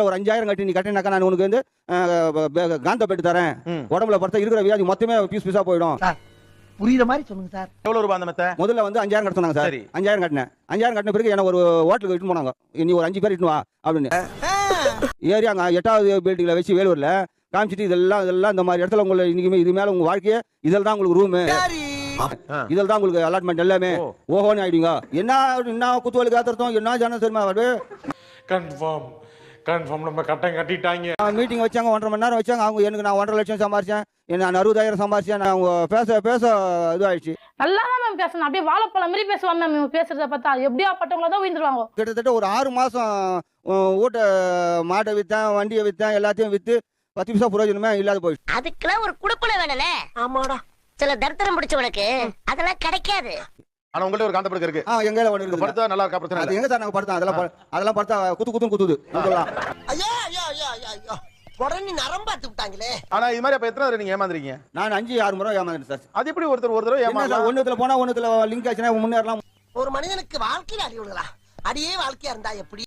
ஒரு 5000 கட்டி நீ கட்டினாக்கா நான் உனக்கு வந்து காந்த பெட்டு தரேன், உடம்புல படுத்த இருக்கிற வியாதி மொத்தமே பீஸ் பீஸா போயிடும். புரியுற மாதிரி சொல்லுங்க சார். எவ்வளவு ரூபாய் அந்த மெத்த? முதல்ல வந்து 5000 கட்ட சொன்னாங்க சார். 5000 கட்டினேன். 5000 கட்டின பிறகு என்ன ஒரு ஹோட்டலுக்கு இட்டு போனாங்க. நீ ஒரு 5 பேர் இட்டு வா அப்படின்னு. ஏறி அங்க 8வது பில்டிங்ல வச்சு வேலூர்ல காமிச்சிட்டு இதெல்லாம் இந்த மாதிரி இடத்துல உங்களுக்கு இன்னைக்குமே இது மேல உங்க வாழ்க்கையே இதில் தான் உங்களுக்கு ரூமு, இதில் தான் உங்களுக்கு அலாட்மெண்ட் எல்லாமே ஓஹோன்னு ஆயிடுங்க. என்ன குத்துவலுக்கு ஆத்திரத்தோம், என்ன ஜனம் தெரியுமா? கன்ஃபார்ம் நம்ம கட்டம் கட்டிட்டாங்க. மீட்டிங் வச்சாங்க, 1.5 மணி நேரம் வச்சாங்க. அவங்க எனக்கு நான் 1.5 லட்சம் சம்பாரிச்சேன், நான் 60,000 சம்பாரிச்சேன். நான் அவங்க பேச இதுவாயிடுச்சு. நல்லா தான் மேம் பேசணும், அப்படியே வாழைப்பழம் மாதிரி பேசுவாங்க மேம். இவங்க பேசுறத பார்த்தா எப்படியா பட்டவங்கள தான் உயிர்ந்துருவாங்க. கிட்டத்தட்ட ஒரு 6 மாசம் ஊட்ட மாட்டை வித்தேன், வண்டியை வித்தேன், எல்லாத்தையும் வித்து 10 பைசா பிரயோஜனமே இல்லாத போயிடுச்சு. அதுக்கெல்லாம் ஒரு குடுப்பன வேணும்னே. ஆமாடா, சில தரித்திரம் முடிச்சவனுக்கு அதெல்லாம் கிடைக்காது. ஆனா உங்கள்ட்ட ஒரு காந்த படுக்கை இருக்கு. எங்க கையில ஒண்ணு இருக்கு. படுத்தா நல்லா இருக்கா? பிரச்சனை அது எங்க சார் நாங்க படுத்தோம், அதெல்லாம் படுத்தா குத்துது சொல்லலாம். ஐயா உடனே நரம்பாத்து விட்டாங்களே. ஆனா இது மாதிரி அப்ப எத்தனை தடவை நீங்க ஏமாந்துறீங்க? நான் 5-6 முறை ஏமாந்தேன் சார். அது எப்படி ஒரு தடவை ஏமாறலாம்? ஒண்ணுத்துல போனா ஒண்ணுத்துல லிங்க் ஆச்சுன்னா முன்னேறலாம். ஒரு மனிதனுக்கு வாழ்க்கையில அடி விடுங்களா? அடியே வாழ்க்கையா இருந்தா எப்படி?